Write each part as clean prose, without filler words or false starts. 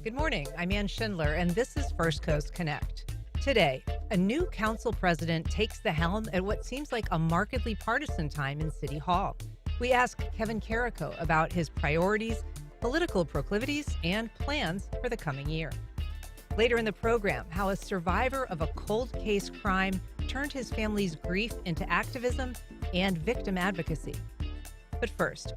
Good morning. I'm Ann Schindler, and this is First Coast Connect. Today, a new council president takes the helm at what seems like a markedly partisan time in City Hall. We ask Kevin Carrico about his priorities, political proclivities, and plans for the coming year. Later in the program, how a survivor of a cold case crime turned his family's grief into activism and victim advocacy. But first,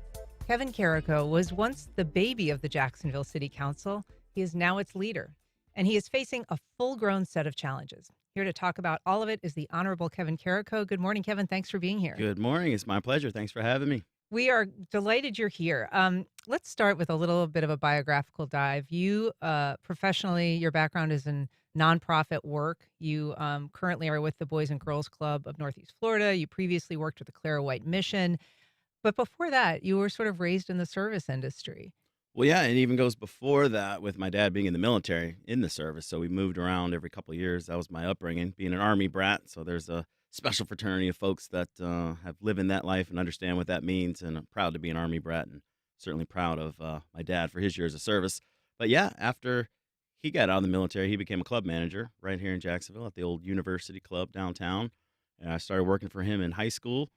Kevin Carrico was once the baby of the Jacksonville City Council. He is now its leader, and he is facing a full-grown set of challenges. Here to talk about all of it is the Honorable Kevin Carrico. Good morning, Kevin. Thanks for being here. Good morning. It's my pleasure. Thanks for having me. We are delighted you're here. Let's start with a little bit of a biographical dive. You, professionally, your background is in nonprofit work. You currently are with the Boys and Girls Club of Northeast Florida. You previously worked with the Clara White Mission. But before that, you were sort of raised in the service industry. Well, yeah, it even goes before that with my dad being in the military in the service. So we moved around every couple of years. That was my upbringing, being an Army brat. So there's a special fraternity of folks that have lived in that life and understand what that means. And I'm proud to be an Army brat and certainly proud of my dad for his years of service. But yeah, after he got out of the military, he became a club manager right here in Jacksonville at the old University Club downtown. And I started working for him in high school.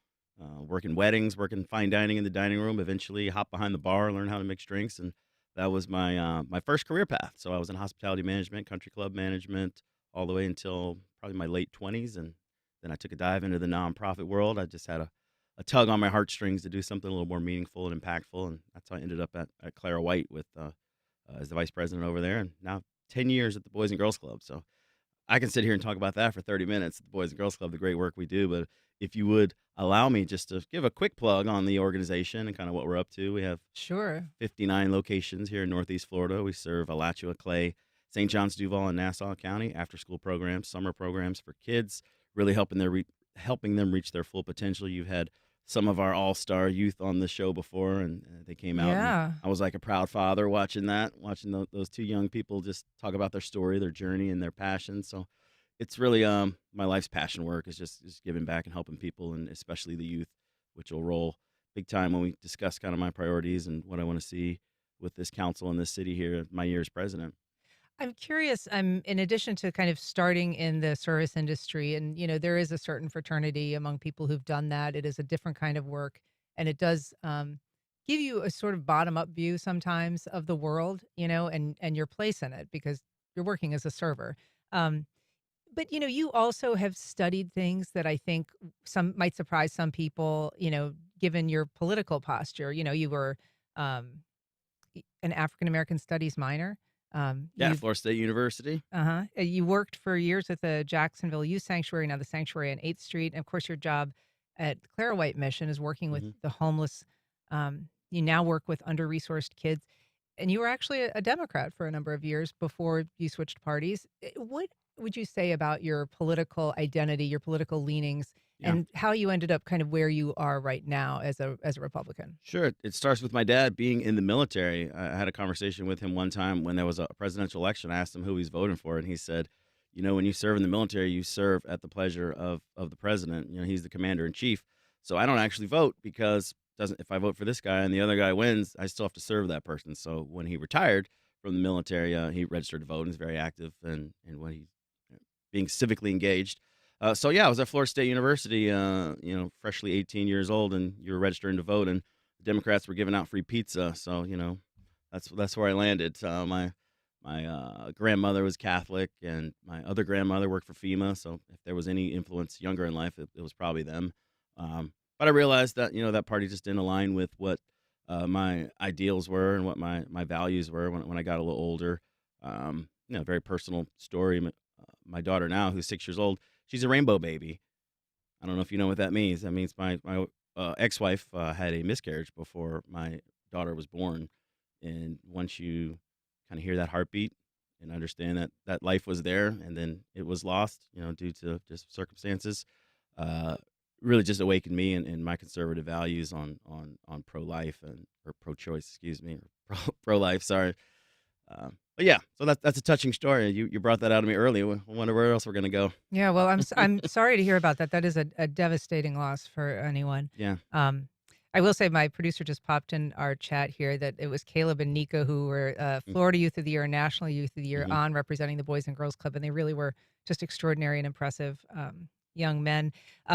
Working weddings, working fine dining in the dining room. Eventually, hop behind the bar, learn how to mix drinks, and that was my first career path. So I was in hospitality management, country club management, all the way until probably my late 20s, and then I took a dive into the nonprofit world. I just had a tug on my heartstrings to do something a little more meaningful and impactful, and that's how I ended up at Clara White with as the vice president over there, and now 10 years at the Boys and Girls Club. So I can sit here and talk about that for 30 minutes, the Boys and Girls Club, the great work we do. But if you would allow me just to give a quick plug on the organization and kind of what we're up to, we have Sure. 59 locations here in Northeast Florida. We serve Alachua, Clay, St. John's, Duval, and Nassau County, after-school programs, summer programs for kids, really helping them reach their full potential. You've had some of our all-star youth on the show before, and they came out. Yeah. And I was like a proud father watching those two young people just talk about their story, their journey, and their passion. So it's really my life's passion work is just giving back and helping people, and especially the youth, which will roll big time when we discuss kind of my priorities and what I want to see with this council and this city here, my year as president. I'm curious, in addition to kind of starting in the service industry, and there is a certain fraternity among people who've done that. It is a different kind of work, and it does give you a sort of bottom-up view sometimes of the world, and your place in it because you're working as a server. But you also have studied things that I think some might surprise some people, given your political posture. You were an African American studies minor. Yeah, Florida State University. You worked for years at the Jacksonville Youth Sanctuary, now the Sanctuary on 8th Street. And of course, your job at Clara White Mission is working with Mhm. the homeless. You now work with under-resourced kids. And you were actually a Democrat for a number of years before you switched parties. What would you say about your political identity, your political leanings, Yeah. and how you ended up kind of where you are right now as a Republican? Sure. It starts with my dad being in the military. I had a conversation with him one time when there was a presidential election. I asked him who he's voting for, and he said, when you serve in the military, you serve at the pleasure of the president. He's the commander in chief. So I don't actually vote because doesn't if I vote for this guy and the other guy wins, I still have to serve that person. So when he retired from the military, he registered to vote and is very active and when he's being civically engaged. So yeah, I was at Florida State University, freshly 18 years old, and you were registering to vote, and the Democrats were giving out free pizza. So that's where I landed. My grandmother was Catholic, and my other grandmother worked for FEMA. So if there was any influence younger in life, it was probably them. But I realized that that party just didn't align with what my ideals were and what my values were when I got a little older. Very personal story. My daughter now, who's 6 years old, she's a rainbow baby. I don't know if you know what that means. That means my ex-wife had a miscarriage before my daughter was born. And once you kind of hear that heartbeat and understand that life was there and then it was lost, due to just circumstances, really just awakened me and my conservative values on pro-life or pro-choice, excuse me, or pro-life. Sorry. But yeah, so that's a touching story. You brought that out of me early. I wonder where else we're gonna go. Yeah, well, I'm sorry to hear about that. That is a devastating loss for anyone. Yeah. Um, I will say my producer just popped in our chat here that it was Caleb and Nico who were Florida Youth of the Year and National Youth of the Year Mm-hmm. on representing the Boys and Girls Club, and they really were just extraordinary and impressive young men.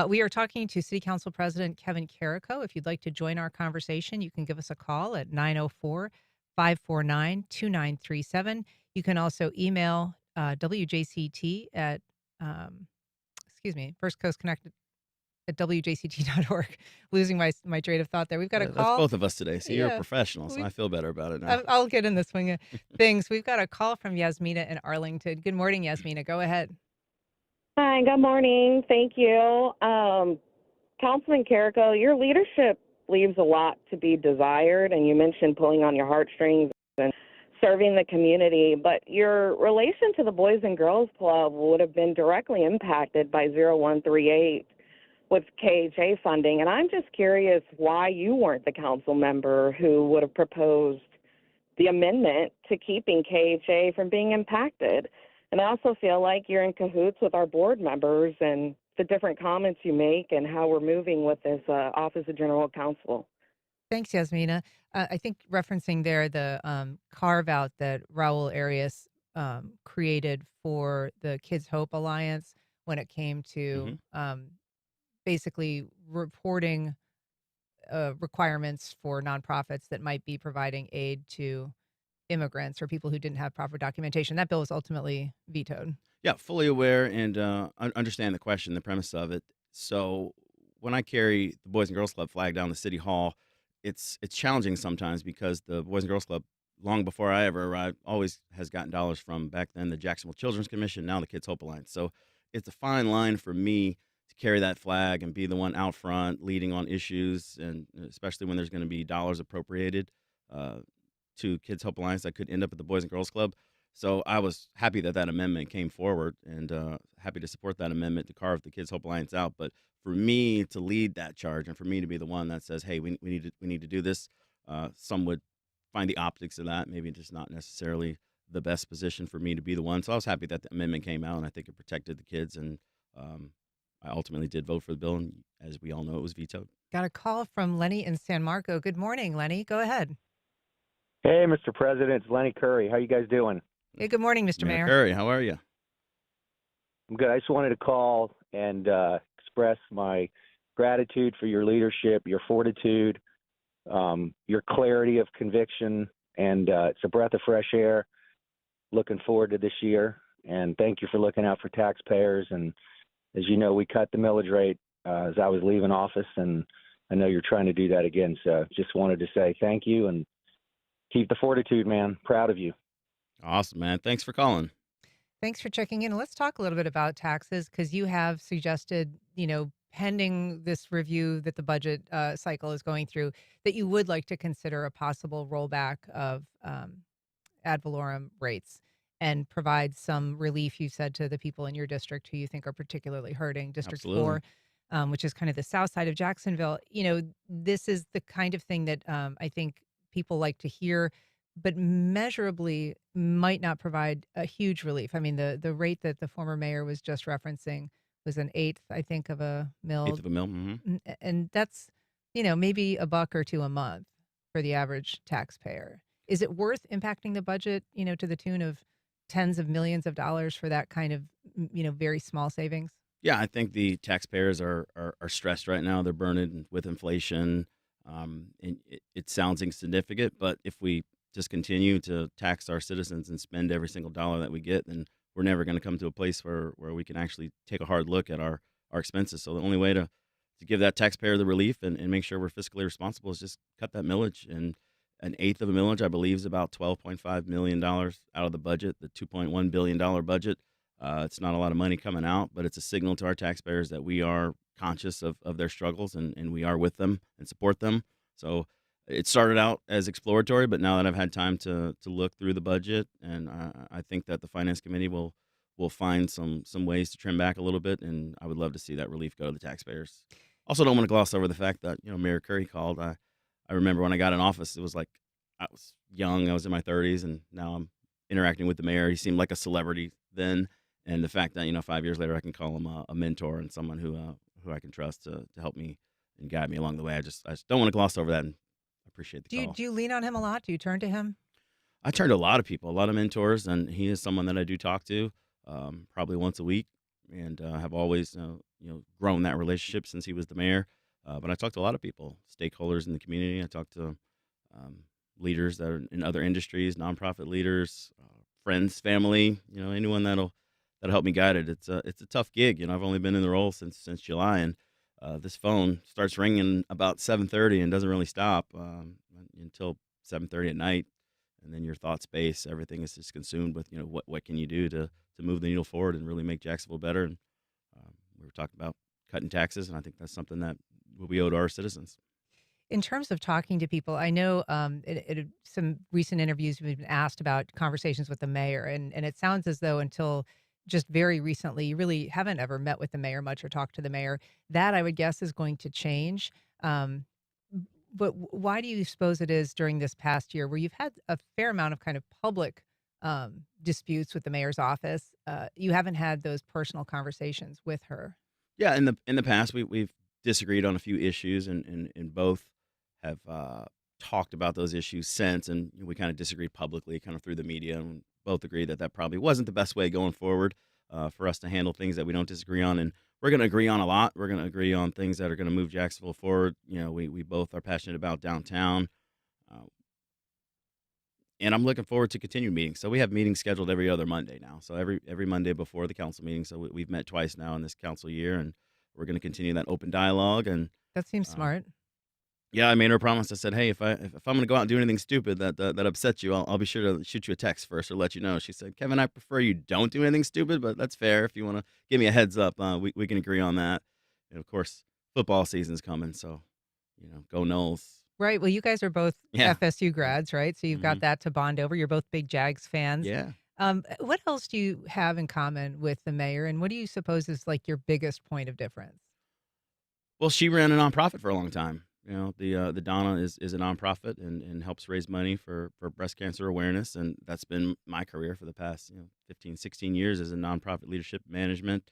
We are talking to City Council President Kevin Carrico. If you'd like to join our conversation, you can give us a call at 904-549-2937. You can also email WJCT at, First Coast Connect at WJCT.org. Losing my train of thought there. We've got a That's call. both of us today. See, you're a Yeah, professional, so we I feel better about it now. I'll get in the swing of things. We've got a call from Yasmina in Arlington. Good morning, Yasmina. Go ahead. Hi, good morning. Thank you. Councilman Carrico, your leadership leaves a lot to be desired, and you mentioned pulling on your heartstrings and serving the community, but your relation to the Boys and Girls Club would have been directly impacted by 0138 with KHA funding, and I'm just curious why you weren't the council member who would have proposed the amendment to keeping KHA from being impacted. And I also feel like you're in cahoots with our board members and the different comments you make and how we're moving with this Office of General Counsel. Thanks, Yasmina. I think referencing there the carve out that Raul Arias created for the Kids Hope Alliance when it came Mm-hmm. to basically reporting requirements for nonprofits that might be providing aid to immigrants or people who didn't have proper documentation. That bill was ultimately vetoed. Yeah, fully aware and understand the question, the premise of it. So when I carry the Boys and Girls Club flag down to City Hall, it's challenging sometimes because the Boys and Girls Club, long before I ever arrived, always has gotten dollars from back then the Jacksonville Children's Commission, now the Kids Hope Alliance. So it's a fine line for me to carry that flag and be the one out front leading on issues, and especially when there's going to be dollars appropriated uh, to Kids Hope Alliance that could end up at the Boys and Girls Club. So I was happy that that amendment came forward, and happy to support that amendment to carve the Kids Hope Alliance out. But for me to lead that charge, and for me to be the one that says, "Hey, we need to do this," some would find the optics of that maybe just not necessarily the best position for me to be the one. So I was happy that the amendment came out, and I think it protected the kids. And I ultimately did vote for the bill, and as we all know, it was vetoed. Got a call from Lenny in San Marco. Good morning, Lenny. Go ahead. Hey, Mr. President, it's Lenny Curry. How you guys doing? Hey, good morning, Mr. Mayor Mayor. Curry, how are you? I'm good. I just wanted to call and express my gratitude for your leadership, your fortitude, your clarity of conviction, and it's a breath of fresh air. Looking forward to this year, and thank you for looking out for taxpayers. And as you know, we cut the millage rate as I was leaving office, and I know you're trying to do that again. So just wanted to say thank you and keep the fortitude, man. Proud of you. Awesome, man. Thanks for calling. Thanks for checking in. Let's talk a little bit about taxes because you have suggested, pending this review that the budget cycle is going through, that you would like to consider a possible rollback of ad valorem rates and provide some relief, you said, to the people in your district who you think are particularly hurting, District Absolutely. 4, which is kind of the south side of Jacksonville. This is the kind of thing that I think people like to hear, but measurably might not provide a huge relief. I mean, the rate that the former mayor was just referencing was an eighth, I think, of a mill. Eighth of a mil. Mm-hmm. And that's, maybe a buck or two a month for the average taxpayer. Is it worth impacting the budget, to the tune of tens of millions of dollars for that kind of, very small savings? Yeah, I think the taxpayers are stressed right now. They're burdened with inflation. And it sounds insignificant, but if we just continue to tax our citizens and spend every single dollar that we get, then we're never going to come to a place where we can actually take a hard look at our expenses. So the only way to give that taxpayer the relief and make sure we're fiscally responsible is just cut that millage. And an eighth of a millage, I believe, is about $12.5 million out of the budget, the $2.1 billion budget. It's not a lot of money coming out, but it's a signal to our taxpayers that we are conscious of their struggles and we are with them and support them. So it started out as exploratory, but now that I've had time to look through the budget, and I think that the Finance Committee will find some ways to trim back a little bit, and I would love to see that relief go to the taxpayers. Also, don't want to gloss over the fact that Mayor Curry called. I remember when I got in office, it was like I was young, I was in my 30s, and now I'm interacting with the mayor. He seemed like a celebrity then, and the fact that 5 years later I can call him a mentor and someone who I can trust to help me and guide me along the way. I just don't want to gloss over that, and I appreciate the Do you call. do you lean on him a lot? Do you turn to him? I turn to a lot of people, a lot of mentors, and he is someone that I do talk to probably once a week, and have always grown that relationship since he was the mayor. But I talk to a lot of people, stakeholders in the community. I talk to um, leaders that are in other industries, nonprofit leaders, friends, family. Anyone that'll help me guide it. It's a tough gig. I've only been in the role since July, and this phone starts ringing about 7:30 and doesn't really stop until 7:30 at night, and then your thought space, everything is just consumed with what can you do to move the needle forward and really make Jacksonville better. And we were talking about cutting taxes, and I think that's something that we owe to our citizens. In terms of talking to people, I know in some recent interviews we've been asked about conversations with the mayor, and it sounds as though until just very recently, you really haven't ever met with the mayor much or talked to the mayor. That I would guess is going to change. Um, but why do you suppose it is during this past year where you've had a fair amount of kind of public disputes with the mayor's office, you haven't had those personal conversations with her? Yeah, in the past, we've disagreed on a few issues, and both have talked about those issues since, and we kind of disagreed publicly, kind of through the media, and both agree that that probably wasn't the best way going forward for us to handle things that we don't disagree on. And we're going to agree on a lot. We're going to agree on things that are going to move Jacksonville forward. We both are passionate about downtown, uh, and I'm looking forward to continued meetings. So we have meetings scheduled every other Monday now. So every Monday before the council meeting. So we've met twice now in this council year, and we're going to continue that open dialogue. And That seems um, smart. yeah, I made her a promise. I said, hey, if I'm going to go out and do anything stupid that upsets you, I'll be sure to shoot you a text first or let you know. She said, Kevin, I prefer you don't do anything stupid, but that's fair. If you want to give me a heads up, we can agree on that. And of course, football season's coming, so go Knowles. Right. Well, you guys are both Yeah. FSU grads, right? So you've got hmm that to bond over. You're both big Jags fans. Yeah. What else do you have in common with the mayor, and what do you suppose is like your biggest point of difference? Well, she ran a nonprofit for a long time. The Donna is a nonprofit and helps raise money for breast cancer awareness, and that's been my career for the past 15, 16 years as a nonprofit leadership management.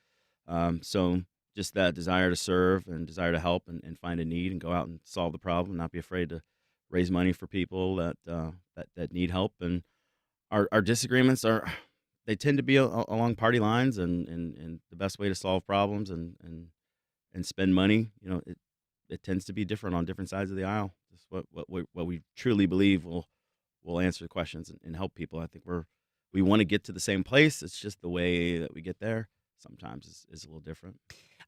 So just that desire to serve and desire to help and find a need and go out and solve the problem, not be afraid to raise money for people that need help. And our disagreements they tend to be along party lines, and the best way to solve problems and spend money. It tends to be different on different sides of the aisle. Just what we truly believe will answer the questions and help people. I think we want to get to the same place. It's just the way that we get there sometimes is a little different.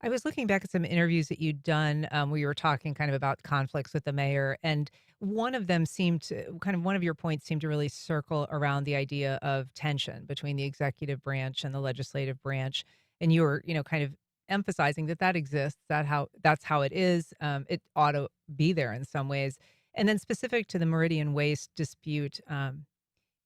I was looking back at some interviews that you'd done where you were talking kind of about conflicts with the mayor, and one of them seemed to kind of one of your points seemed to really circle around the idea of tension between the executive branch and the legislative branch, and you were, kind of emphasizing that exists, that's how it is. It ought to be there in some ways, and then specific to the Meridian Waste dispute,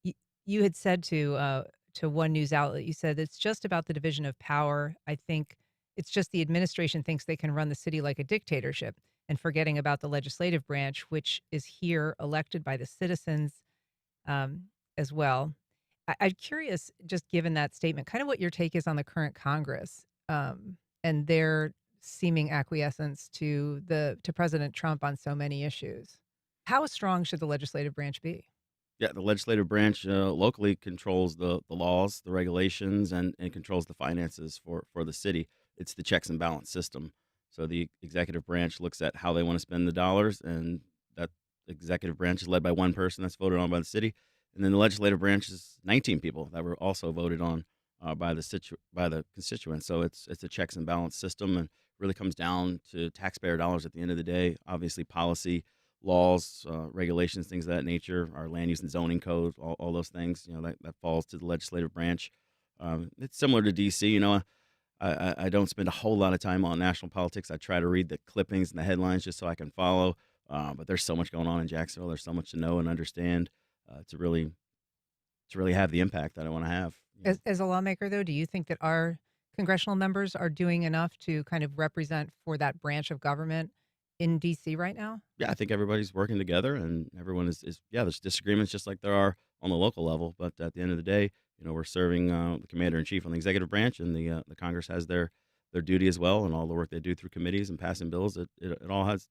you, you had said to one news outlet, you said it's just about the division of power. I think it's just the administration thinks they can run the city like a dictatorship and forgetting about the legislative branch, which is here elected by the citizens as well. I'm curious, just given that statement, kind of what your take is on the current Congress and their seeming acquiescence to President Trump on so many issues. How strong should the legislative branch be? Yeah, the legislative branch locally controls the laws, the regulations, and controls the finances for the city. It's the checks and balance system. So the executive branch looks at how they want to spend the dollars, and that executive branch is led by one person that's voted on by the city. And then the legislative branch is 19 people that were also voted on by the constituents. So it's a checks and balance system, and really comes down to taxpayer dollars at the end of the day. Obviously, policy, laws, regulations, things of that nature, our land use and zoning code, all those things, that falls to the legislative branch. It's similar to DC. I don't spend a whole lot of time on national politics. I try to read the clippings and the headlines just so I can follow. But there's so much going on in Jacksonville. There's so much to know and understand to really have the impact that I want to have. As a lawmaker, though, do you think that our congressional members are doing enough to kind of represent for that branch of government in DC right now? Yeah, I think everybody's working together, and everyone yeah, there's disagreements just like there are on the local level. But at the end of the day, we're serving the commander in chief on the executive branch, and the Congress has their their duty as well, and all the work they do through committees and passing bills. It all has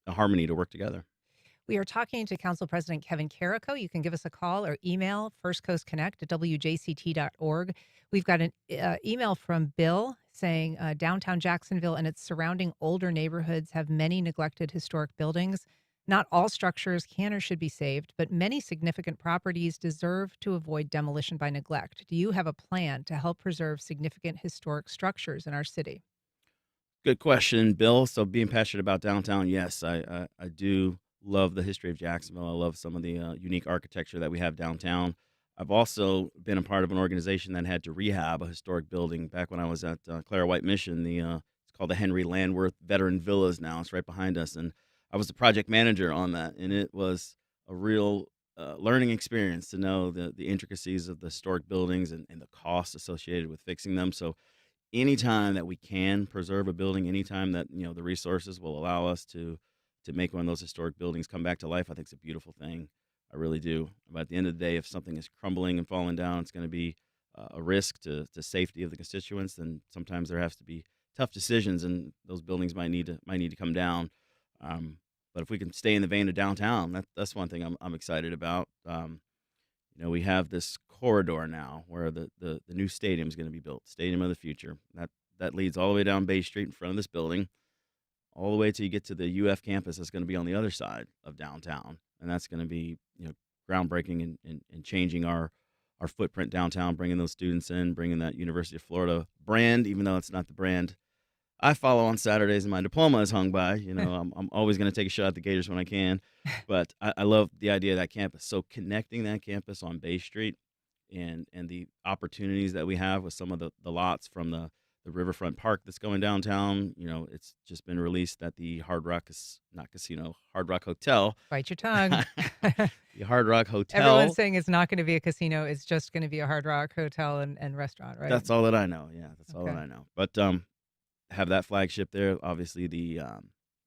a harmony to work together. We are talking to Council President Kevin Carrico. You can give us a call or email firstcoastconnect@wjct.org. We've got an email from Bill saying downtown Jacksonville and its surrounding older neighborhoods have many neglected historic buildings. Not all structures can or should be saved, but many significant properties deserve to avoid demolition by neglect. Do you have a plan to help preserve significant historic structures in our city? Good question, Bill. So being passionate about downtown, yes, I do love the history of Jacksonville. I love some of the unique architecture that we have downtown. I've also been a part of an organization that had to rehab a historic building back when I was at Clara White Mission. It's called the Henry Landworth Veteran Villas now. It's right behind us. And I was the project manager on that. And it was a real learning experience to know the intricacies of the historic buildings and the costs associated with fixing them. So anytime that we can preserve a building, anytime that the resources will allow us to make one of those historic buildings come back to life, I think it's a beautiful thing. I really do. But at the end of the day, if something is crumbling and falling down, it's going to be a risk to safety of the constituents. Then sometimes there has to be tough decisions, and those buildings might need to come down. But if we can stay in the vein of downtown, that's one thing I'm excited about. We have this corridor now where the new stadium is going to be built, Stadium of the Future. That leads all the way down Bay Street in front of this building, all the way till you get to the UF campus. That's going to be on the other side of downtown, and that's going to be groundbreaking and changing our footprint downtown, bringing those students in, bringing that University of Florida brand, even though it's not the brand I follow on Saturdays and my diploma is hung by. I'm always going to take a shot at the Gators when I can, but I love the idea of that campus. So connecting that campus on Bay Street and the opportunities that we have with some of the lots from the riverfront park that's going downtown. It's just been released that the Hard Rock Hard Rock Hotel. Bite your tongue. The Hard Rock Hotel. Everyone's saying it's not going to be a casino. It's just going to be a Hard Rock hotel and restaurant, right? That's all that I know. Yeah, that's all Okay. that I know. But have that flagship there. Obviously, the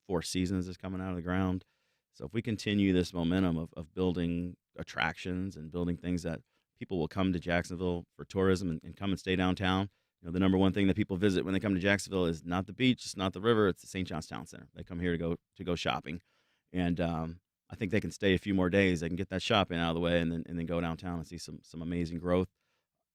Four Seasons is coming out of the ground. So if we continue this momentum of building attractions and building things that people will come to Jacksonville for tourism and come and stay downtown. The number one thing that people visit when they come to Jacksonville is not the beach, it's not the river, it's the St. John's Town Center. They come here to go shopping, and I think they can stay a few more days. They can get that shopping out of the way, and then go downtown and see some amazing growth.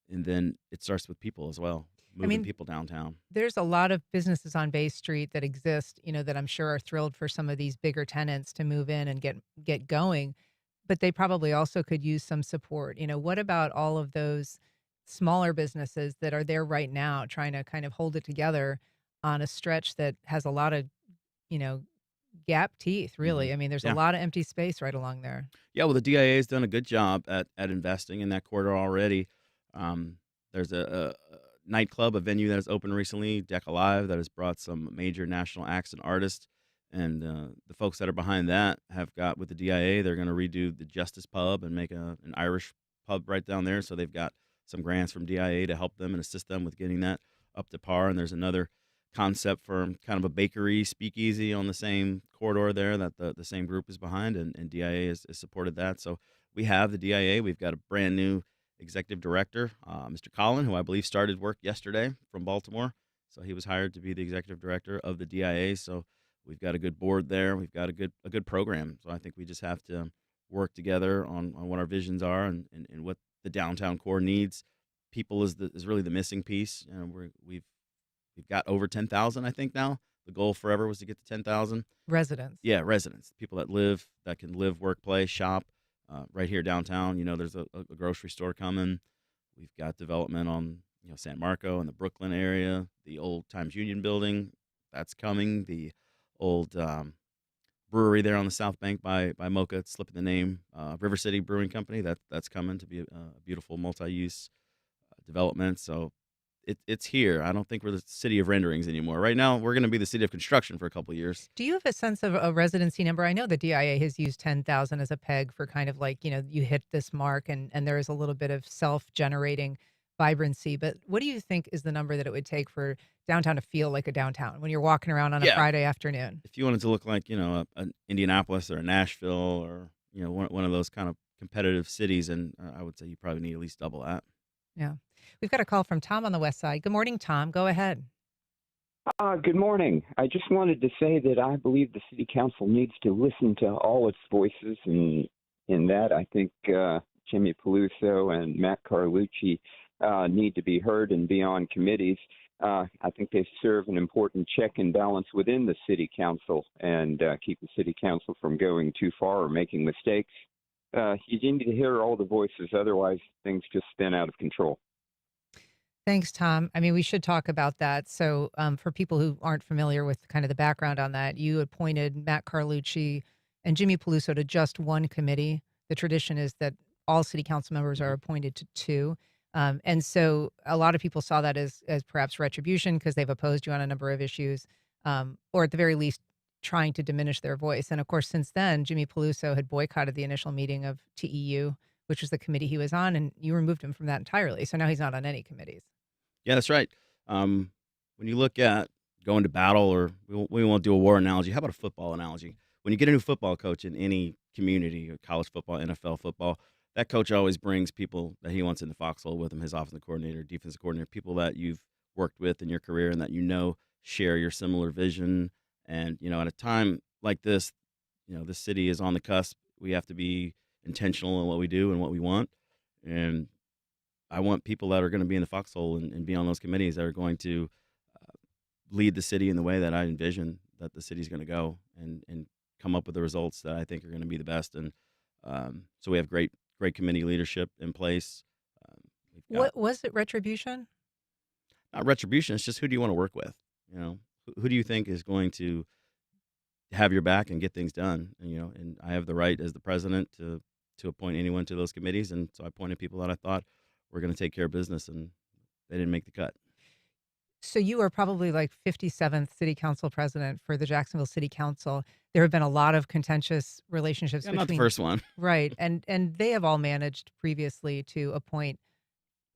And then it starts with people as well, moving people downtown. There's a lot of businesses on Bay Street that exist, that I'm sure are thrilled for some of these bigger tenants to move in and get going, but they probably also could use some support. What about all of those smaller businesses that are there right now trying to kind of hold it together on a stretch that has a lot of, gap teeth, really? Mhm. I mean, there's a Yeah. lot of empty space right along there. Yeah, well, the DIA has done a good job at investing in that corridor already. There's a nightclub, a venue that has opened recently, Deck Alive, that has brought some major national acts and artists. And the folks that are behind that have got with the DIA, they're going to redo the Justice Pub and make an Irish pub right down there. So they've got some grants from DIA to help them and assist them with getting that up to par. And there's another concept for kind of a bakery speakeasy on the same corridor there that the same group is behind, and DIA has supported that. So we have the DIA. We've got a brand new executive director, Mr. Collin, who I believe started work yesterday from Baltimore. So he was hired to be the executive director of the DIA. So we've got a good board there. We've got a good program. So I think we just have to work together on what our visions are and what the downtown core needs. People is really the missing piece. We've got over 10,000, I think now. The goal forever was to get to 10,000 Residents. Yeah, residents, people that can live, work, play, shop right here downtown. There's a grocery store coming. We've got development on San Marco and the Brooklyn area. The old Times Union building, that's coming. The old brewery there on the South Bank by Mocha, it's slipping the name, River City Brewing Company. That's coming to be a beautiful multi-use development. So it's here. I don't think we're the city of renderings anymore. Right now, we're going to be the city of construction for a couple of years. Do you have a sense of a residency number? I know the DIA has used 10,000 as a peg for kind of like, you hit this mark and there is a little bit of self-generating vibrancy. But what do you think is the number that it would take for downtown to feel like a downtown when you're walking around on a Friday afternoon? If you wanted to look like, an Indianapolis or a Nashville or, one of those kind of competitive cities, and I would say you probably need at least double that. Yeah. We've got a call from Tom on the west side. Good morning, Tom. Go ahead. Good morning. I just wanted to say that I believe the city council needs to listen to all its voices, and in that, I think Jimmy Peluso and Matt Carlucci need to be heard and be on committees. I think they serve an important check and balance within the city council and keep the city council from going too far or making mistakes. You need to hear all the voices, otherwise things just spin out of control. Thanks, Tom. I mean, we should talk about that. So, for people who aren't familiar with kind of the background on that, you appointed Matt Carlucci and Jimmy Peluso to just one committee. The tradition is that all city council members are appointed to two. And so a lot of people saw that as perhaps retribution because they've opposed you on a number of issues, or at the very least, trying to diminish their voice. And of course, since then, Jimmy Peluso had boycotted the initial meeting of TEU, which was the committee he was on, and you removed him from that entirely. So now he's not on any committees. Yeah, that's right. When you look at going to battle, or we won't do a war analogy. How about a football analogy? When you get a new football coach in any community, or college football, NFL football, that coach always brings people that he wants in the foxhole with him, his offensive coordinator, defensive coordinator, people that you've worked with in your career and that share your similar vision. And, at a time like this, this city is on the cusp. We have to be intentional in what we do and what we want. And I want people that are going to be in the foxhole and be on those committees that are going to lead the city in the way that I envision that the city's going to go and come up with the results that I think are going to be the best. And so we have great committee leadership in place. What was it? Retribution? Not retribution. It's just, who do you want to work with? Who do you think is going to have your back and get things done? And I have the right as the president to appoint anyone to those committees. And so I appointed people that I thought were going to take care of business, and they didn't make the cut. So you are probably like 57th city council president for the Jacksonville City Council. There have been a lot of contentious relationships Yeah, between not the first one. right, and they have all managed previously to appoint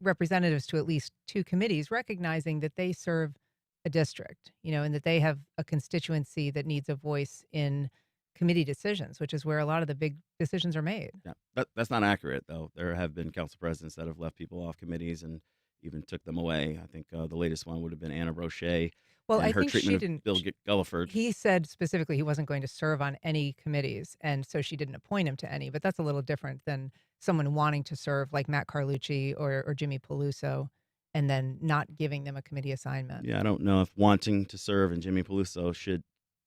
representatives to at least two committees, recognizing that they serve a district, and that they have a constituency that needs a voice in committee decisions, which is where a lot of the big decisions are made. Yeah, that's not accurate, though. There have been council presidents that have left people off committees and even took them away. I think the latest one would have been Anna Roche. Well, and I her think she treatment didn't. of Bill Gulliford. He said specifically he wasn't going to serve on any committees, and so she didn't appoint him to any. But that's a little different than someone wanting to serve, like Matt Carlucci or Jimmy Peluso, and then not giving them a committee assignment. Yeah, I don't know if wanting to serve and Jimmy Peluso should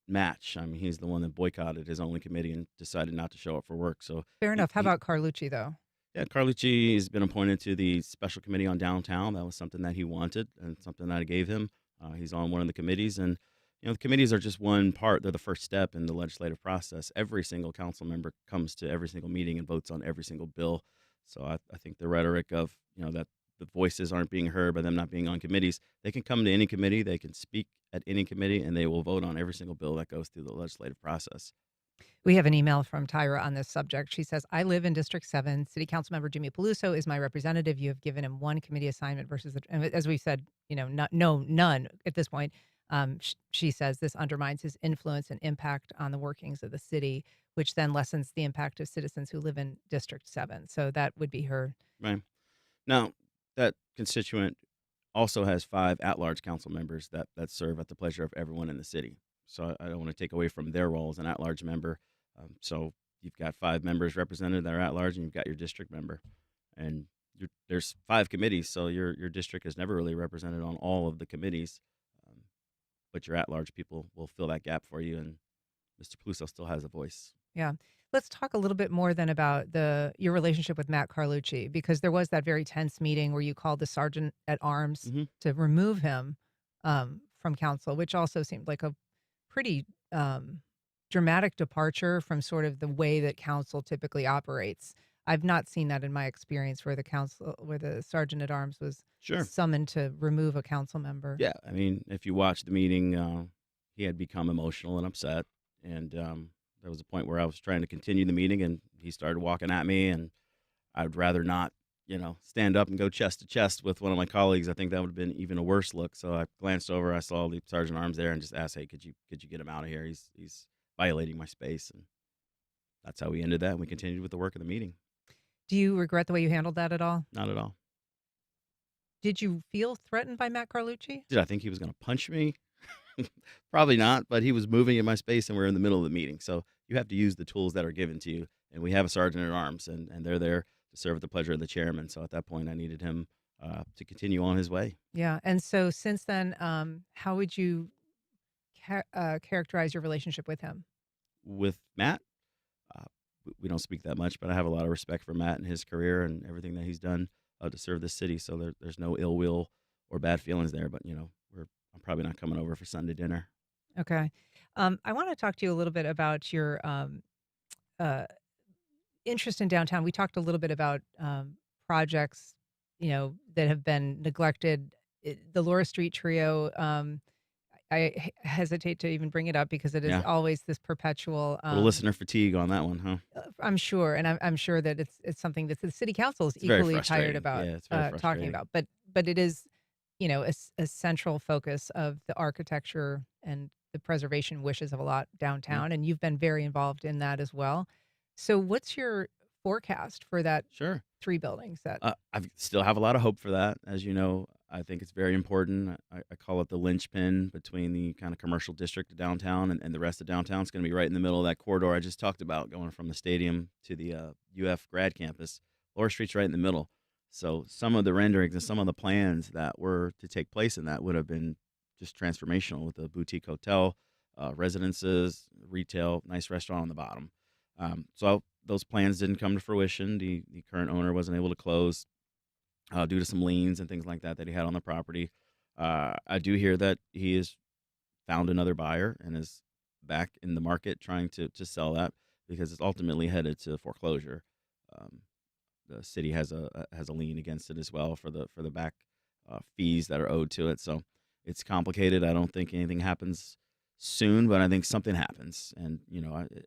match. I mean, he's the one that boycotted his only committee and decided not to show up for work. So Fair enough. How about Carlucci, though? Yeah, Carlucci has been appointed to the special committee on downtown. That was something that he wanted and something that I gave him. He's on one of the committees, and the committees are just one part. They're the first step in the legislative process. Every single council member comes to every single meeting and votes on every single bill. So I think the rhetoric of that the voices aren't being heard by them not being on committees. They can come to any committee, they can speak at any committee, and they will vote on every single bill that goes through the legislative process. We have an email from Tyra on this subject. She says, I live in District 7. City Council member Jimmy Peluso is my representative. You have given him one committee assignment versus, and as we said, none at this point. She says this undermines his influence and impact on the workings of the city, which then lessens the impact of citizens who live in District 7. So that would be her. Right. Now, that constituent also has 5 at-large council members that serve at the pleasure of everyone in the city. So I don't want to take away from their role as an at-large member. So you've got 5 members represented that are at-large, and you've got your district member. And there's 5 committees, so your district is never really represented on all of the committees. But your at-large people will fill that gap for you, and Mr. Peluso still has a voice. Yeah. Let's talk a little bit more then about your relationship with Matt Carlucci, because there was that very tense meeting where you called the sergeant at arms to remove him from council, which also seemed like a pretty dramatic departure from sort of the way that council typically operates. I've not seen that in my experience where the sergeant at arms was summoned to remove a council member. Yeah, I mean, if you watch the meeting, he had become emotional and upset, and there was a point where I was trying to continue the meeting, and he started walking at me, and I'd rather not, stand up and go chest to chest with one of my colleagues. I think that would have been even a worse look. So I glanced over, I saw the sergeant at arms there, and just asked, "Hey, could you get him out of here? He's violating my space." And that's how we ended that, and we continued with the work of the meeting. Do you regret the way you handled that at all? Not at all. Did you feel threatened by Matt Carlucci? Did I think he was going to punch me? Probably not, but he was moving in my space and we're in the middle of the meeting. So you have to use the tools that are given to you. And we have a sergeant at arms, and they're there to serve at the pleasure of the chairman. So at that point, I needed him to continue on his way. Yeah. And so since then, how would you characterize your relationship with him? With Matt, we don't speak that much, but I have a lot of respect for Matt and his career and everything that he's done to serve this city. So there's no ill will or bad feelings there. But I'm probably not coming over for Sunday dinner. Okay. I want to talk to you a little bit about your uh, interest in downtown. We talked a little bit about projects, that have been neglected. The Laura Street Trio. Hesitate to even bring it up because it is Yeah, always this perpetual. a little listener fatigue on that one, huh? I'm sure, and I'm sure that it's something that the city council is It's very equally tired frustrating. about Yeah, it's very talking frustrating. about. But it is, a central focus of the architecture and the preservation wishes of a lot Mm, downtown, and you've been very involved in that as well. So, what's your forecast for that sure. three buildings that? I still have a lot of hope for that. As you know, I think it's very important. I call it the linchpin between the kind of commercial district of downtown and the rest of downtown. It's going to be right in the middle of that corridor I just talked about, going from the stadium to the UF grad campus. Laura Street's right in the middle. So some of the renderings and some of the plans that were to take place in that would have been just transformational with a boutique hotel, residences, retail, nice restaurant on the bottom. So those plans didn't come to fruition. The current owner wasn't able to close due to some liens and things like that he had on the property. I do hear that he has found another buyer and is back in the market trying to sell that because it's ultimately headed to foreclosure. Um, the city has a lien against it as well for the back fees that are owed to it. So it's complicated. I don't think anything happens soon, but I think something happens, and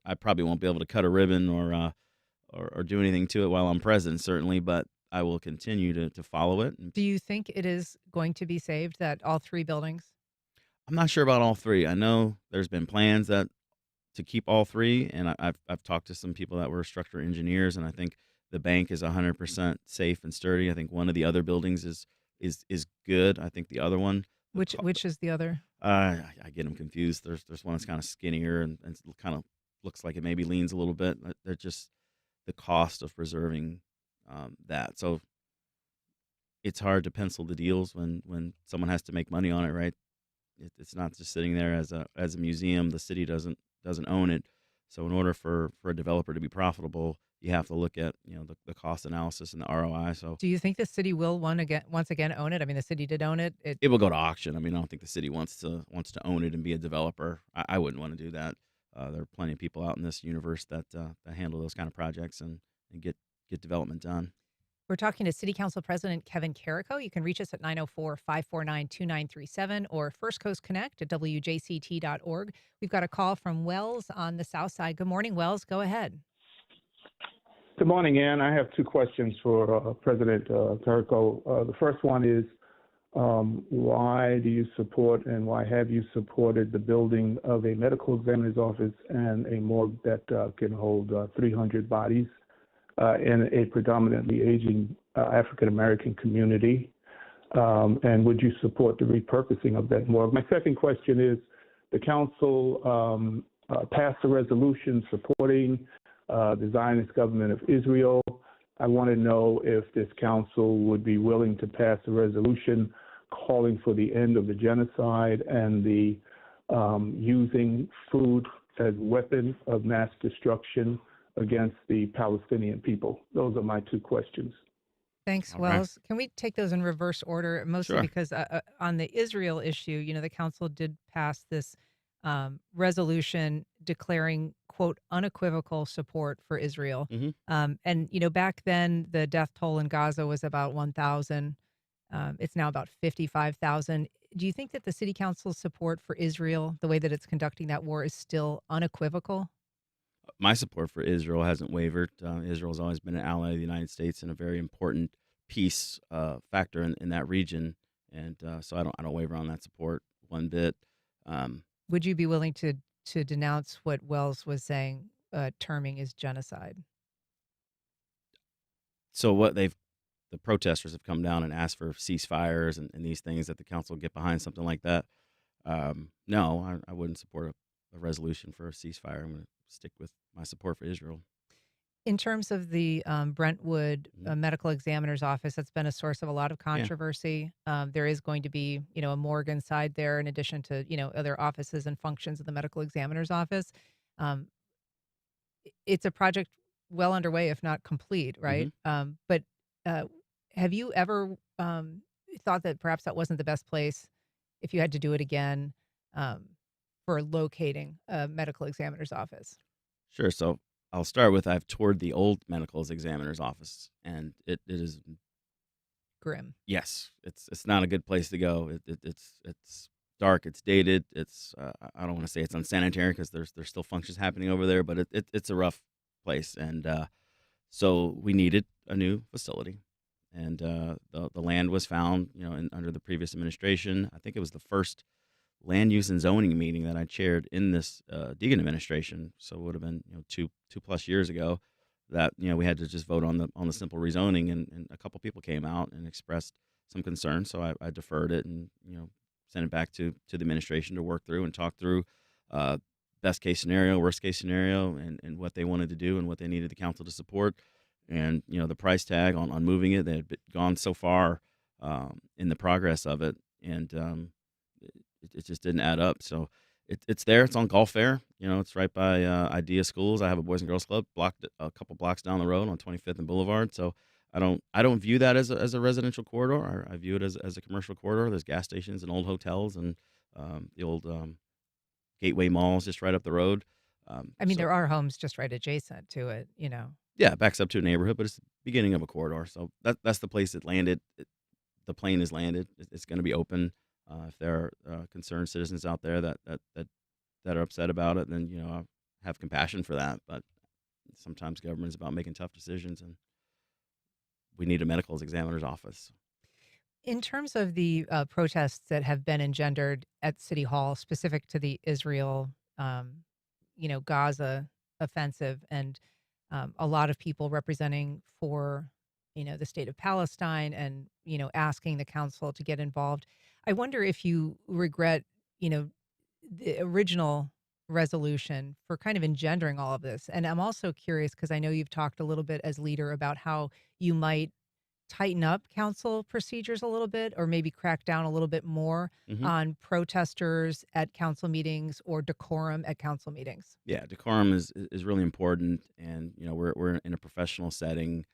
I probably won't be able to cut a ribbon or do anything to it while I'm president, certainly, but I will continue to follow it. And Do you think it is going to be saved? That all three buildings? I'm not sure about all three. I know there's been plans that to keep all three, and I've talked to some people that were structural engineers, and I think the bank is 100% safe and sturdy. I think one of the other buildings is good. I think the other one, the Which is the other? I get them confused. There's one that's kind of skinnier and kind of looks like it maybe leans a little bit. They're just the cost of preserving that. So it's hard to pencil the deals when someone has to make money on it, right? It's not just sitting there as a museum. The city doesn't own it. So in order for a developer to be profitable, you have to look at the cost analysis and the ROI. So Do you think the city will once again own it? I mean, the city did own it. it will go to auction. I mean, I don't think the city wants to own it and be a developer. I wouldn't want to do that. There are plenty of people out in this universe that handle those kind of projects and get development done. We're talking to City Council President Kevin Carrico. You can reach us at 904-549-2937 or First Coast Connect at WJCT.org. We've got a call from Wells on the South Side. Good morning, Wells. Go ahead. Good morning, Ann. I have two questions for President Carrico. The first one is, why do you support and why have you supported the building of a medical examiner's office and a morgue that can hold 300 bodies in a predominantly aging African-American community? And would you support the repurposing of that morgue? My second question is, the council passed a resolution supporting the Zionist government of Israel. I want to know if this council would be willing to pass a resolution calling for the end of the genocide and the using food as weapon of mass destruction against the Palestinian people. Those are my two questions. Thanks, All right. Wells. Can we take those in reverse order? Mostly Sure. because on the Israel issue, the council did pass this resolution declaring, quote, unequivocal support for Israel. hmm And, back then, the death toll in Gaza was about 1,000. It's now about 55,000. Do you think that the city council's support for Israel, the way that it's conducting that war, is still unequivocal? My support for Israel hasn't wavered. Israel has always been an ally of the United States and a very important peace factor in that region, and so I don't waver on that support one bit. Um, Would you be willing to denounce what Wells was saying, terming as genocide? so the protesters have come down and asked for ceasefires and these things that the council get behind something like that. No, I wouldn't support a resolution for a ceasefire. I'm going to stick with my support for Israel. In terms of the Brentwood Mhm. Medical Examiner's Office, that's been a source of a lot of Yeah. controversy. There is going to be, a morgue inside there, in addition to, other offices and functions of the medical examiner's office. Um, it's a project well underway, if not complete, hmm right? But uh, have you ever thought that perhaps that wasn't the best place if you had to do it again um, for locating a medical examiner's office? Sure. So I'll start with I've toured the old medical examiner's office, and it is Grim. yes, it's not a good place to go. It's dark, it's dated, it's I don't want to say it's unsanitary because there's still functions happening over there, but it's a rough place, and so we needed a new facility, and the land was found, under the previous administration. I think it was the first land use and zoning meeting that I chaired in this Deegan administration. So it would have been two plus years ago that we had to just vote on the simple rezoning, and a couple people came out and expressed some concern. So I deferred it and sent it back to the administration to work through and talk through uh, best case scenario, worst case scenario, and what they wanted to do and what they needed the council to support. And the price tag on moving it, they had gone so far in the progress of it, and it just didn't add up. So it's there. It's on Gulf Fair. It's right by Idea Schools. I have a Boys and Girls Club blocked a couple blocks down the road on 25th and Boulevard. So I don't view that as a residential corridor. I view it as a commercial corridor. There's gas stations and old hotels and the old Gateway Malls just right up the road. I mean, So there are homes just right adjacent to it. yeah, it backs up to a neighborhood, but it's the beginning of a corridor. So that's the place it landed. The plane is landed. It's going to be open. If there are concerned citizens out there that are upset about it, then I have compassion for that. But sometimes government is about making tough decisions, and we need a medical examiner's office. In terms of the protests that have been engendered at City Hall, specific to the Israel, Gaza offensive, and a lot of people representing for, the state of Palestine, and asking the council to get involved. I wonder if you regret, you know, the original resolution for kind of engendering all of this. And I'm also curious because I know you've talked a little bit as leader about how you might tighten up council procedures a little bit, or maybe crack down a little bit more hmm on protesters at council meetings or decorum at council meetings. Yeah, decorum is really important, and we're in a professional setting.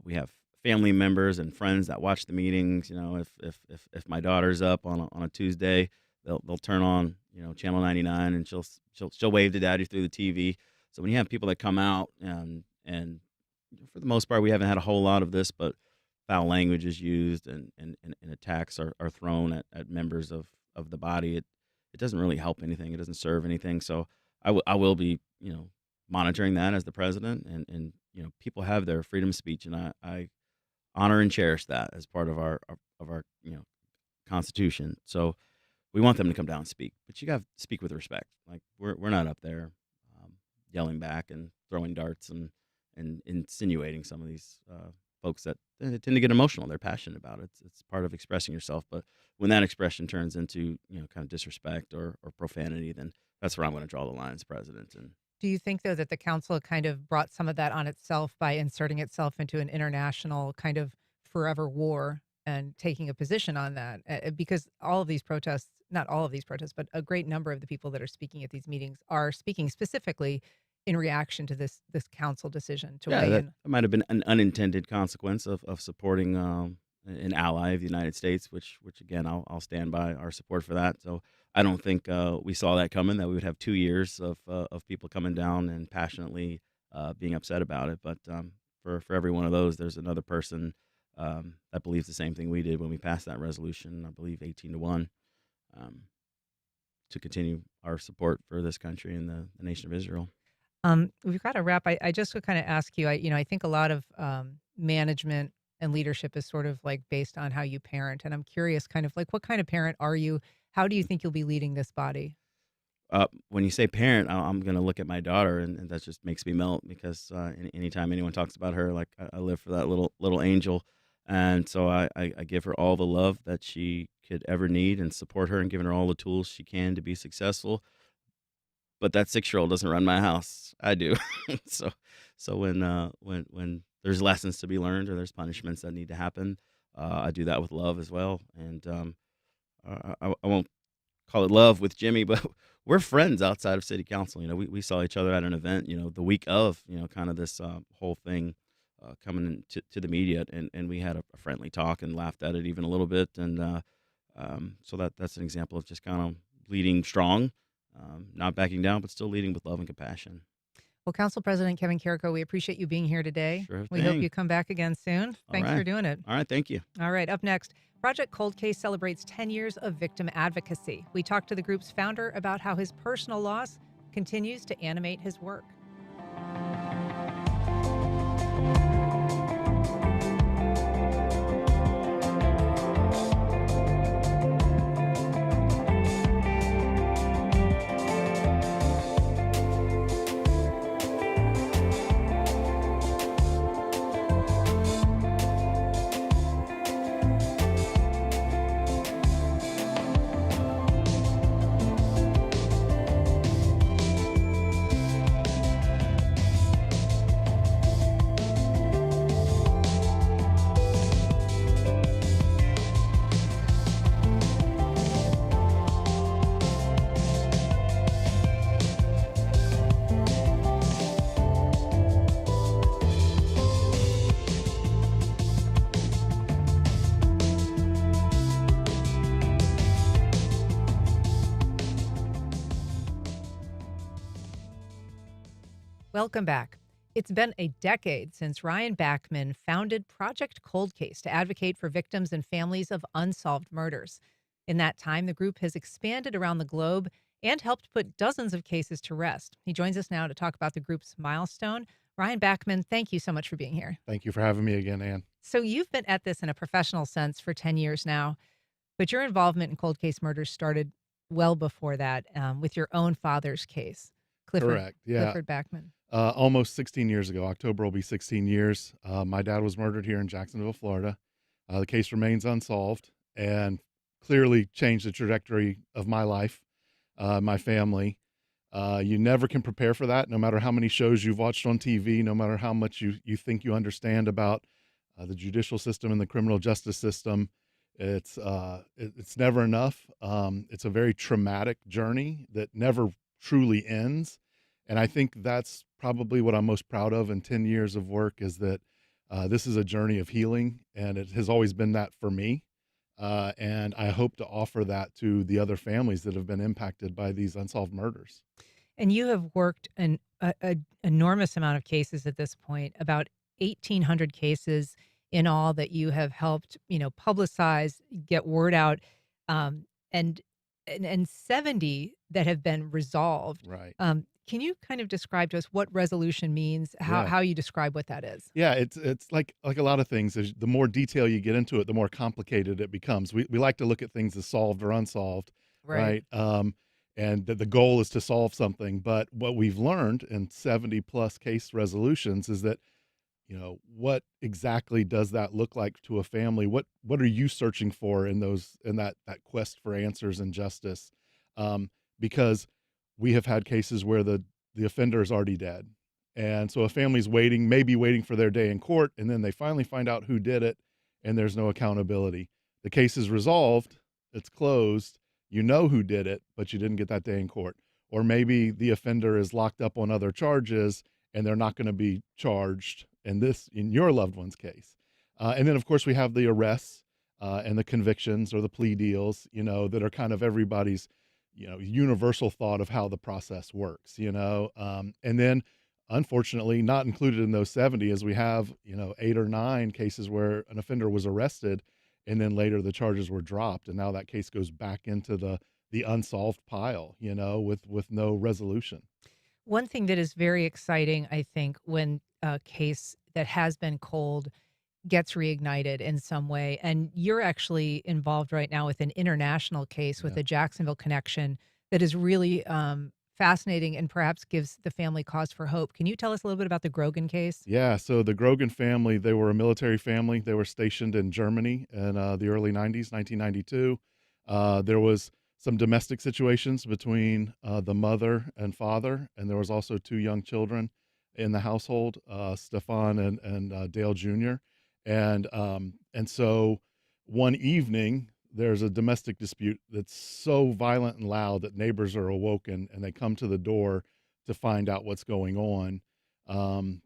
We have family members and friends that watch the meetings. If my daughter's up on a Tuesday, they'll turn on channel 99, and she'll wave to daddy through the TV. So when you have people that come out, and for the most part, we haven't had a whole lot of this, but foul language is used, and attacks are thrown at members of the body. It doesn't really help anything. It doesn't serve anything. So I will be monitoring that as the president, and people have their freedom of speech, and I honor and cherish that as part of our constitution. So we want them to come down and speak, but you got to speak with respect. Like we're not up there yelling back and throwing darts and insinuating some of these folks that they tend to get emotional. They're passionate about it. It's part of expressing yourself. But when that expression turns into kind of disrespect or profanity, then that's where I'm going to draw the line as president. And Do you think, though, that the council kind of brought some of that on itself by inserting itself into an international kind of forever war and taking a position on that? Because all of these protests, not all of these protests, but a great number of the people that are speaking at these meetings are speaking specifically in reaction to this council decision to yeah, weigh that in. might have been an unintended consequence of supporting an ally of the United States, which again I'll stand by our support for that. So I don't think we saw that coming, that we would have 2 years of people coming down and passionately being upset about it. But for every one of those, there's another person that believes the same thing we did when we passed that resolution. I believe 18-1 um, to continue our support for this country and the nation of Israel. We've got to wrap. I just would kind of ask you. I think a lot of management and leadership is sort of like based on how you parent, and I'm curious, kind of like, what kind of parent are you? How do you think you'll be leading this body? When you say parent, I'm going to look at my daughter, and that just makes me melt because anytime anyone talks about her, like I live for that little angel. And so I give her all the love that she could ever need and support her and giving her all the tools she can to be successful. But that 6-year-old doesn't run my house. I do. so so when there's lessons to be learned or there's punishments that need to happen, I do that with love as well. And I won't call it love with Jimmy, but we're friends outside of city council. We saw each other at an event, the week of, kind of this whole thing coming to the media, and we had a friendly talk and laughed at it even a little bit. And so that's an example of just kind of leading strong, not backing down, but still leading with love and compassion. Well, Council President Kevin Carrico, we appreciate you being here today. Sure We hope thing. you come back again soon. Thanks for right. doing it. All right, thank you. All right, up next, Project Cold Case celebrates 10 years of victim advocacy. We talked to the group's founder about how his personal loss continues to animate his work. Welcome back. It's been a decade since Ryan Bachman founded Project Cold Case to advocate for victims and families of unsolved murders. In that time, the group has expanded around the globe and helped put dozens of cases to rest. He joins us now to talk about the group's milestone. Ryan Bachman, thank you so much for being here. Thank you for having me again, Ann. So you've been at this in a professional sense for 10 years now, but your involvement in cold case murders started well before that with your own father's case, Correct. Yeah. Clifford Bachman. Almost 16 years ago. October will be 16 years. My dad was murdered here in Jacksonville, Florida. The case remains unsolved and clearly changed the trajectory of my life, my family. You never can prepare for that, no matter how many shows you've watched on TV, no matter how much you think you understand about the judicial system and the criminal justice system. It's never enough. It's a very traumatic journey that never truly ends. And I think that's probably what I'm most proud of in 10 years of work is that this is a journey of healing, and it has always been that for me. And I hope to offer that to the other families that have been impacted by these unsolved murders. And you have worked an enormous amount of cases at this point, about 1,800 cases in all that you have helped, publicize, get word out, and 70 that have been resolved. Right. Can you kind of describe to us what resolution means, Yeah. how you describe what that is? Yeah, it's like a lot of things. The more detail you get into it, the more complicated it becomes. We like to look at things as solved or unsolved, right? And the goal is to solve something. But what we've learned in 70 plus case resolutions is that, what exactly does that look like to a family? What are you searching for in that quest for answers and justice? Because we have had cases where the offender is already dead. And so a family's maybe waiting for their day in court, and then they finally find out who did it, and there's no accountability. The case is resolved, it's closed, you know who did it, but you didn't get that day in court. Or maybe the offender is locked up on other charges, and they're not going to be charged in your loved one's case. And then, of course, we have the arrests and the convictions or the plea deals, that are kind of everybody's universal thought of how the process works, and then unfortunately not included in those 70 is we have, 8 or 9 cases where an offender was arrested and then later the charges were dropped. And now that case goes back into the unsolved pile, with no resolution. One thing that is very exciting, I think, when a case that has been cold gets reignited in some way, and you're actually involved right now with an international case with Yeah. a Jacksonville connection that is really fascinating and perhaps gives the family cause for hope. Can you tell us a little bit about the Grogan case? Yeah, so the Grogan family, they were a military family. They were stationed in Germany in the early 90s, 1992. There was some domestic situations between the mother and father, and there was also 2 young children in the household, Stefan and Dale Jr. And so one evening, there's a domestic dispute that's so violent and loud that neighbors are awoken and they come to the door to find out what's going on. Um,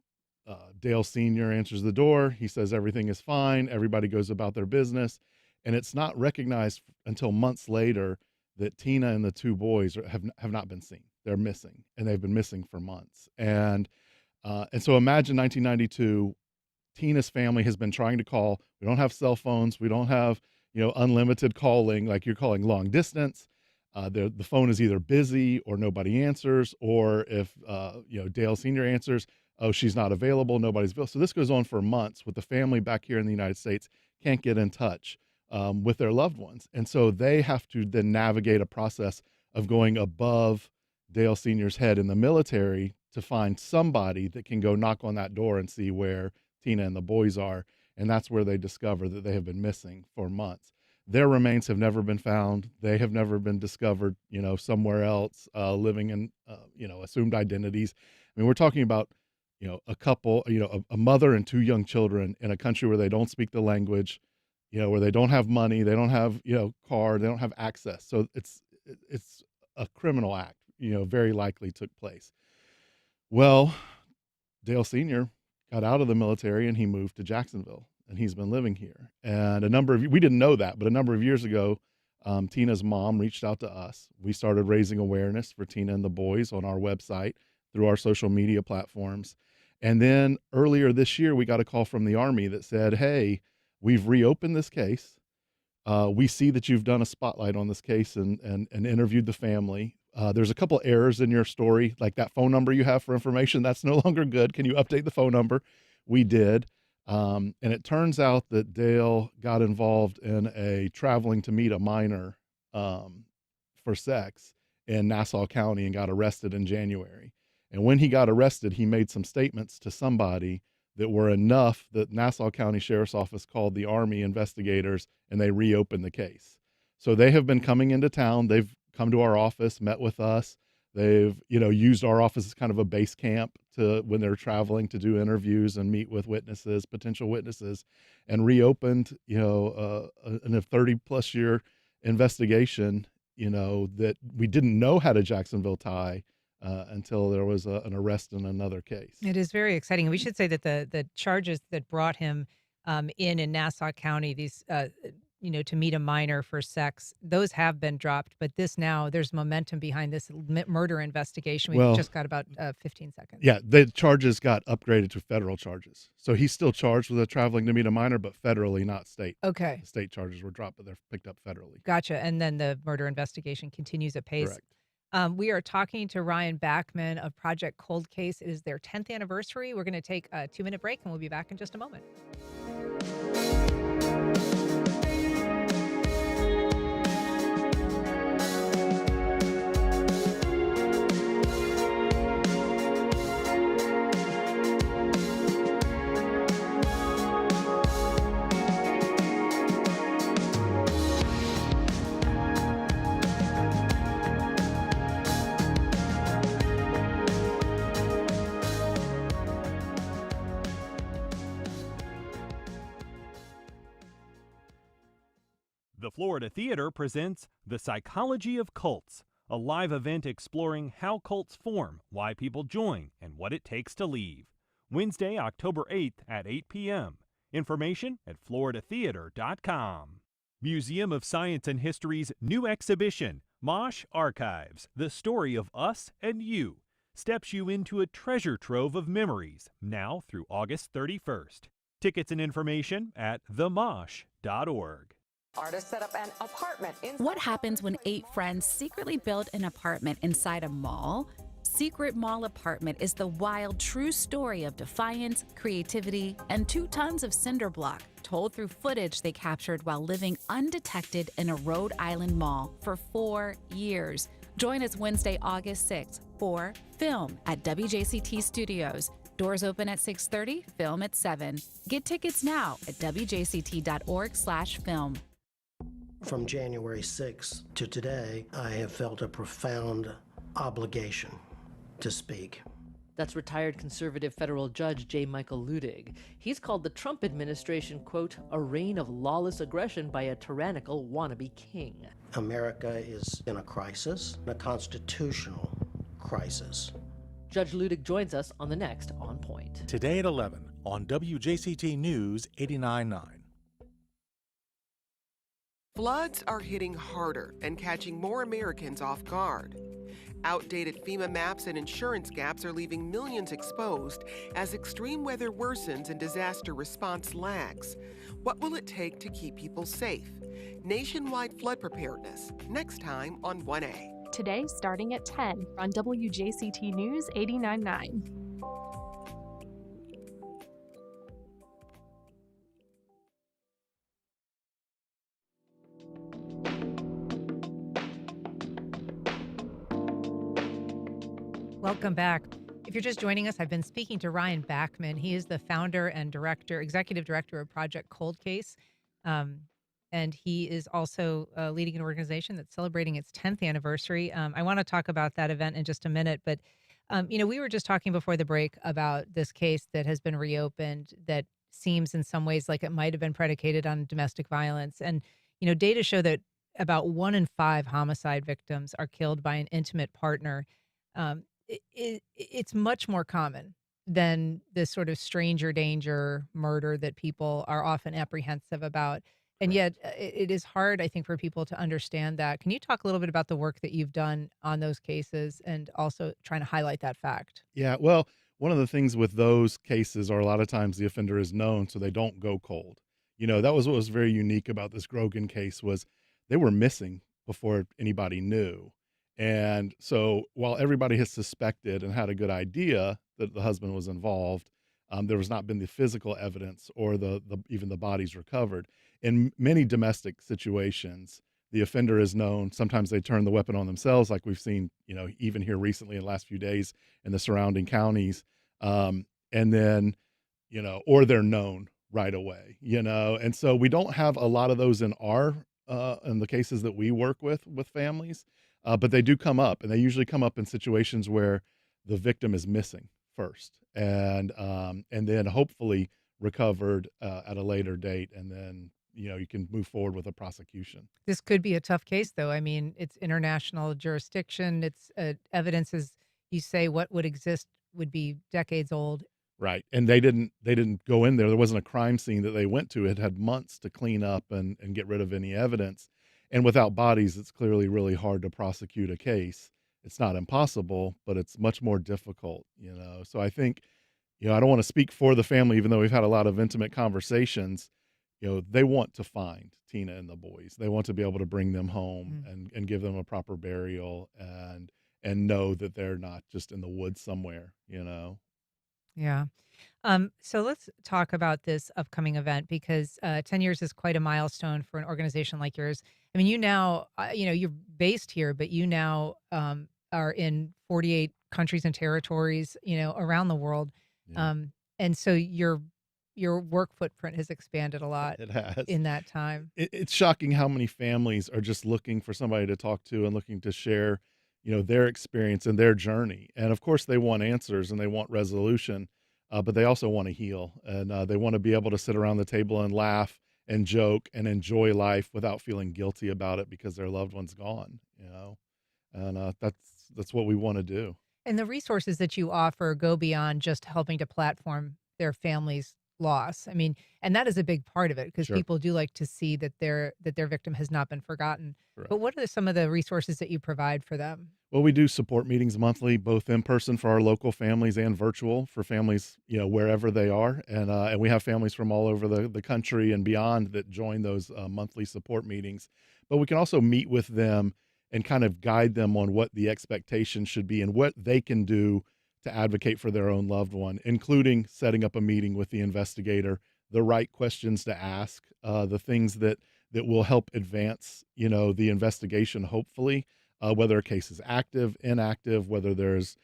Dale Sr. answers the door. He says everything is fine. Everybody goes about their business. And it's not recognized until months later that Tina and the 2 boys have not been seen. They're missing, and they've been missing for months. And so imagine 1992, Tina's family has been trying to call. We don't have cell phones. We don't have, unlimited calling, like you're calling long distance. The phone is either busy or nobody answers, or if, Dale Sr. answers, oh, she's not available, nobody's available. So this goes on for months with the family back here in the United States, can't get in touch with their loved ones. And so they have to then navigate a process of going above Dale Sr.'s head in the military to find somebody that can go knock on that door and see where Tina and the boys are. And that's where they discover that they have been missing for months. Their remains have never been found. They have never been discovered, somewhere else, living in, assumed identities. I mean, we're talking about, a couple, a mother and 2 young children in a country where they don't speak the language, where they don't have money, they don't have, car, they don't have access. So it's a criminal act, very likely took place. Well, Dale Sr. got out of the military and he moved to Jacksonville, and he's been living here. And we didn't know that, but a number of years ago, Tina's mom reached out to us. We started raising awareness for Tina and the boys on our website through our social media platforms. And then earlier this year, we got a call from the Army that said, hey, we've reopened this case. We see that you've done a spotlight on this case and interviewed the family. There's a couple errors in your story, like that phone number you have for information, that's no longer good. Can you update the phone number? We did. And it turns out that Dale got involved in a traveling to meet a minor for sex in Nassau County and got arrested in January. And when he got arrested, he made some statements to somebody that were enough that Nassau County Sheriff's Office called the Army investigators and they reopened the case. So they have been coming into town. They've come to our office, met with us. They've, used our office as kind of a base camp to when they're traveling to do interviews and meet with witnesses, potential witnesses, and reopened, a 30+ year investigation, that we didn't know had a Jacksonville tie until there was an arrest in another case. It is very exciting. And we should say that the charges that brought him in Nassau County, these, to meet a minor for sex, those have been dropped. But there's momentum behind this murder investigation. We've just got about 15 seconds. Yeah, the charges got upgraded to federal charges. So he's still charged with traveling to meet a minor, but federally, not state. Okay. The state charges were dropped, but they're picked up federally. Gotcha. And then the murder investigation continues at pace. Correct. We are talking to Ryan Backman of Project Cold Case. It is their 10th anniversary. We're going to take a 2-minute break, and we'll be back in just a moment. The Florida Theater presents The Psychology of Cults, a live event exploring how cults form, why people join, and what it takes to leave. Wednesday, October 8th at 8 p.m. Information at floridatheater.com. Museum of Science and History's new exhibition, Mosh Archives, The Story of Us and You, steps you into a treasure trove of memories, now through August 31st. Tickets and information at themosh.org. Artists set up an apartment in. What happens when 8 friends secretly build an apartment inside a mall? Secret Mall Apartment is the wild, true story of defiance, creativity, and 2 tons of cinder block, told through footage they captured while living undetected in a Rhode Island mall for 4 years. Join us Wednesday, August 6th for Film at WJCT Studios. Doors open at 6:30, film at 7. Get tickets now at wjct.org/film. From January 6th to today, I have felt a profound obligation to speak. That's retired conservative federal judge J. Michael Ludig. He's called the Trump administration, quote, a reign of lawless aggression by a tyrannical wannabe king. America is in a crisis, a constitutional crisis. Judge Ludig joins us on the next On Point. Today at 11 on WJCT News 89.9. Floods are hitting harder and catching more Americans off guard. Outdated FEMA maps and insurance gaps are leaving millions exposed as extreme weather worsens and disaster response lags. What will it take to keep people safe? Nationwide flood preparedness, next time on 1A. Today, starting at 10 on WJCT News 89.9. Welcome back. If you're just joining us, I've been speaking to Ryan Backman. He is the founder and executive director of Project Cold Case. And he is also leading an organization that's celebrating its 10th anniversary. I want to talk about that event in just a minute. But, we were just talking before the break about this case that has been reopened that seems in some ways like it might have been predicated on domestic violence. And, data show that about 1 in 5 homicide victims are killed by an intimate partner. It's much more common than this sort of stranger danger murder that people are often apprehensive about. And yet it is hard, I think, for people to understand that. Can you talk a little bit about the work that you've done on those cases and also trying to highlight that fact? Yeah, well, one of the things with those cases are a lot of times the offender is known, so they don't go cold. That was what was very unique about this Grogan case was they were missing before anybody knew. And so while everybody has suspected and had a good idea that the husband was involved, there has not been the physical evidence or even the bodies recovered. In many domestic situations, the offender is known. Sometimes they turn the weapon on themselves, like we've seen, even here recently in the last few days in the surrounding counties. And then, or they're known right away, And so we don't have a lot of those in in the cases that we work with families, but they do come up, and they usually come up in situations where the victim is missing first, and then hopefully recovered at a later date, and then you can move forward with a prosecution. This could be a tough case, though. I mean, it's international jurisdiction. It's evidence, as you say, what would exist would be decades old. Right, and they didn't go in there. There wasn't a crime scene that they went to. It had months to clean up and get rid of any evidence. And without bodies, it's clearly really hard to prosecute a case. It's not impossible, but it's much more difficult, So I think, I don't want to speak for the family, even though we've had a lot of intimate conversations. They want to find Tina and the boys. They want to be able to bring them home and give them a proper burial and know that they're not just in the woods somewhere, Yeah. So let's talk about this upcoming event because 10 years is quite a milestone for an organization like yours. I mean, you now, you're based here, but you now are in 48 countries and territories, around the world. Yeah. And so your work footprint has expanded a lot. It has. In that time. It's shocking how many families are just looking for somebody to talk to and looking to share, their experience and their journey. And of course they want answers and they want resolution, but they also want to heal, and they want to be able to sit around the table and laugh and joke and enjoy life without feeling guilty about it because their loved one's gone, and that's what we want to do. And the resources that you offer go beyond just helping to platform their family's loss. I mean, and that is a big part of it because Sure. people do like to see that their victim has not been forgotten. Correct. But what are some of the resources that you provide for them? Well, we do support meetings monthly, both in person for our local families and virtual for families, wherever they are. And we have families from all over the country and beyond that join those monthly support meetings. But we can also meet with them and kind of guide them on what the expectation should be and what they can do to advocate for their own loved one, including setting up a meeting with the investigator, the right questions to ask, the things that will help advance, the investigation, hopefully. whether a case is active, inactive, whether there's,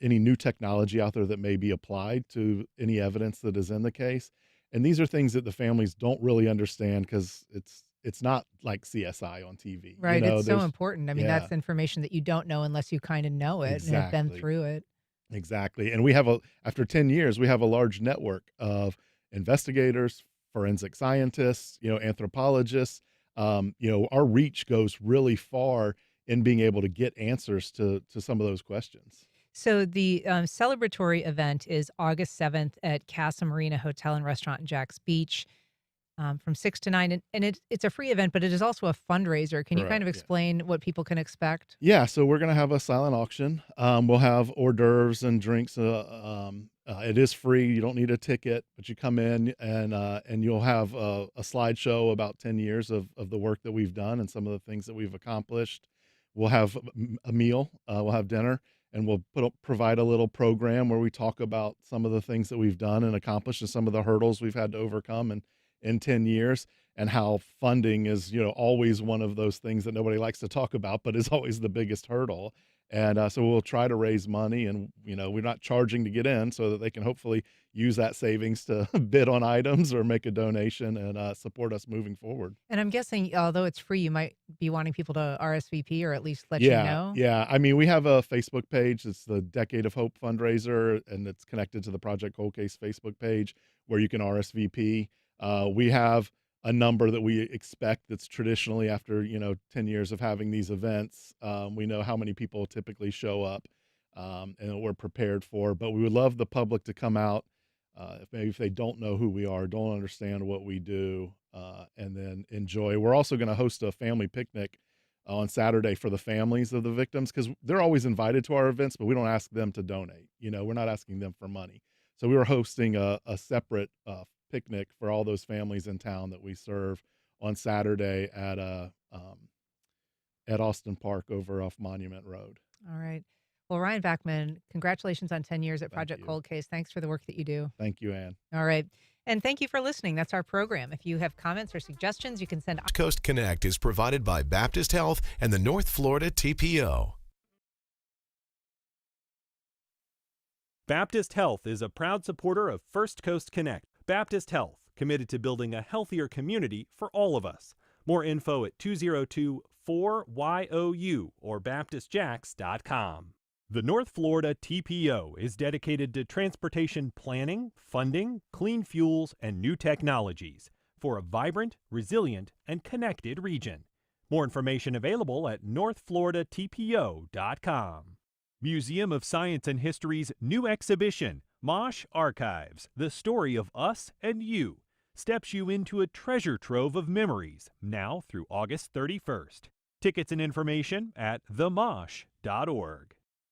any new technology out there that may be applied to any evidence that is in the case. And these are things that the families don't really understand because it's not like CSI on TV. Right. It's so important. I mean, yeah, that's information that you don't know unless you kind of know it and have been exactly. through it. Exactly. And we have after 10 years, we have a large network of investigators, forensic scientists, anthropologists. Our reach goes really far in being able to get answers to some of those questions. So the celebratory event is August 7th at Casa Marina Hotel and Restaurant in Jacks Beach from 6 to 9. And it's a free event, but it is also a fundraiser. Can you kind Correct, of yeah. explain what people can expect? Yeah, so we're going to have a silent auction. We'll have hors d'oeuvres and drinks. It is free. You don't need a ticket, but you come in and you'll have a slideshow about 10 years of the work that we've done and some of the things that we've accomplished. We'll have a meal. We'll have dinner, and we'll provide a little program where we talk about some of the things that we've done and accomplished and some of the hurdles we've had to overcome in 10 years. And how funding is, always one of those things that nobody likes to talk about, but is always the biggest hurdle. And so we'll try to raise money, and we're not charging to get in, so that they can hopefully use that savings to bid on items or make a donation and support us moving forward. And I'm guessing, although it's free, you might be wanting people to RSVP or at least let you know. Yeah. I mean, we have a Facebook page. It's the Decade of Hope fundraiser, and it's connected to the Project Cold Case Facebook page where you can RSVP. We have a number that we expect that's traditionally after 10 years of having these events. We know how many people typically show up, and we're prepared for, but we would love the public to come out, if they don't know who we are, don't understand what we do, and then enjoy. We're also going to host a family picnic on Saturday for the families of the victims, because they're always invited to our events, but we don't ask them to donate. We're not asking them for money. So we were hosting a separate picnic for all those families in town that we serve on Saturday at Austin Park over off Monument Road. All right. Well, Ryan Backman, congratulations on 10 years at Thank Project you. Cold Case. Thanks for the work that you do. Thank you, Ann. All right. And thank you for listening. That's our program. If you have comments or suggestions, you can send. Coast Connect is provided by Baptist Health and the North Florida TPO. Baptist Health is a proud supporter of First Coast Connect. Baptist Health, committed to building a healthier community for all of us. More info at 202-4YOU or baptistjacks.com. The North Florida TPO is dedicated to transportation planning, funding, clean fuels, and new technologies for a vibrant, resilient, and connected region. More information available at northfloridatpo.com. Museum of Science and History's new exhibition, Mosh Archives, the story of us and you, steps you into a treasure trove of memories, now through August 31st. Tickets and information at themosh.org.